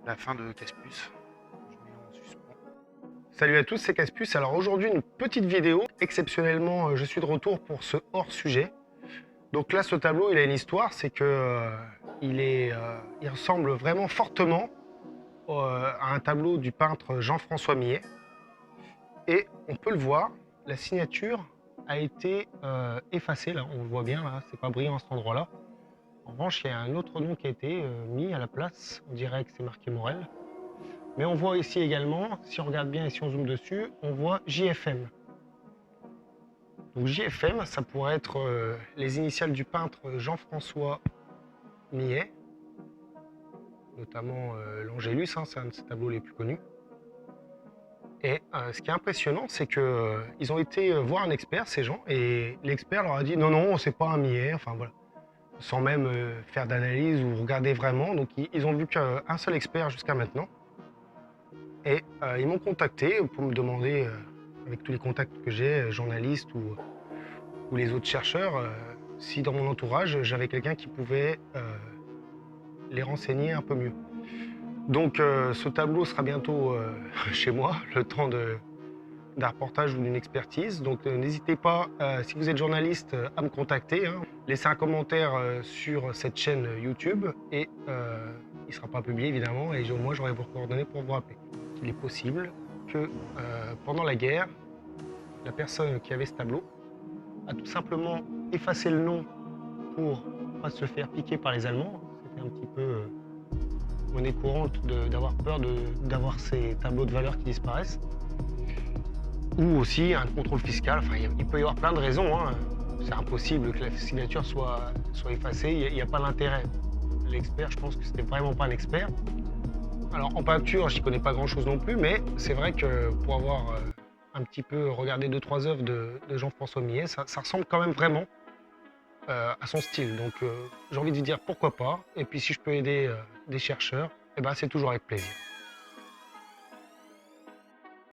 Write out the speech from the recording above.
la fin de Casse-Puce. Je mets en suspens. Salut à tous, c'est Casse-Puce. Alors aujourd'hui, une petite vidéo. Exceptionnellement, je suis de retour pour ce hors-sujet. Donc là, ce tableau, il a une histoire, c'est que il ressemble vraiment fortement à un tableau du peintre Jean-François Millet. Et on peut le voir, la signature a été effacée, là, on le voit bien, là, c'est pas brillant à cet endroit-là. En revanche, il y a un autre nom qui a été mis à la place, on dirait que c'est marqué Morel. Mais on voit ici également, si on regarde bien et si on zoome dessus, on voit JFM. Donc JFM, ça pourrait être les initiales du peintre Jean-François Millet, notamment l'Angélus, hein, c'est un de ses tableaux les plus connus. Et ce qui est impressionnant, c'est qu'ils ont été voir un expert, ces gens, et l'expert leur a dit non, non, c'est pas un Millet, enfin voilà, sans même faire d'analyse ou regarder vraiment. Donc ils ont vu qu'un seul expert jusqu'à maintenant. Et ils m'ont contacté pour me demander, avec tous les contacts que j'ai, journalistes ou les autres chercheurs, si dans mon entourage, j'avais quelqu'un qui pouvait les renseigner un peu mieux. Donc ce tableau sera bientôt chez moi, le temps d'un reportage ou d'une expertise. Donc n'hésitez pas, si vous êtes journaliste, à me contacter, hein. Laissez un commentaire sur cette chaîne YouTube et il ne sera pas publié évidemment et au moins j'aurai vos coordonnées pour vous rappeler. Il est possible que pendant la guerre, la personne qui avait ce tableau a tout simplement effacé le nom pour ne pas se faire piquer par les Allemands. C'était un petit peu monnaie courante d'avoir peur d'avoir ces tableaux de valeur qui disparaissent. Ou aussi un contrôle fiscal. Enfin, il peut y avoir plein de raisons, hein. C'est impossible que la signature soit effacée. Il n'y a pas l'intérêt. L'expert, je pense que c'était vraiment pas un expert. Alors en peinture, j'y connais pas grand-chose non plus, mais c'est vrai que pour avoir un petit peu regardé 2-3 œuvres de Jean-François Millet, ça ressemble quand même vraiment à son style. Donc j'ai envie de vous dire pourquoi pas. Et puis si je peux aider des chercheurs, eh ben, c'est toujours avec plaisir.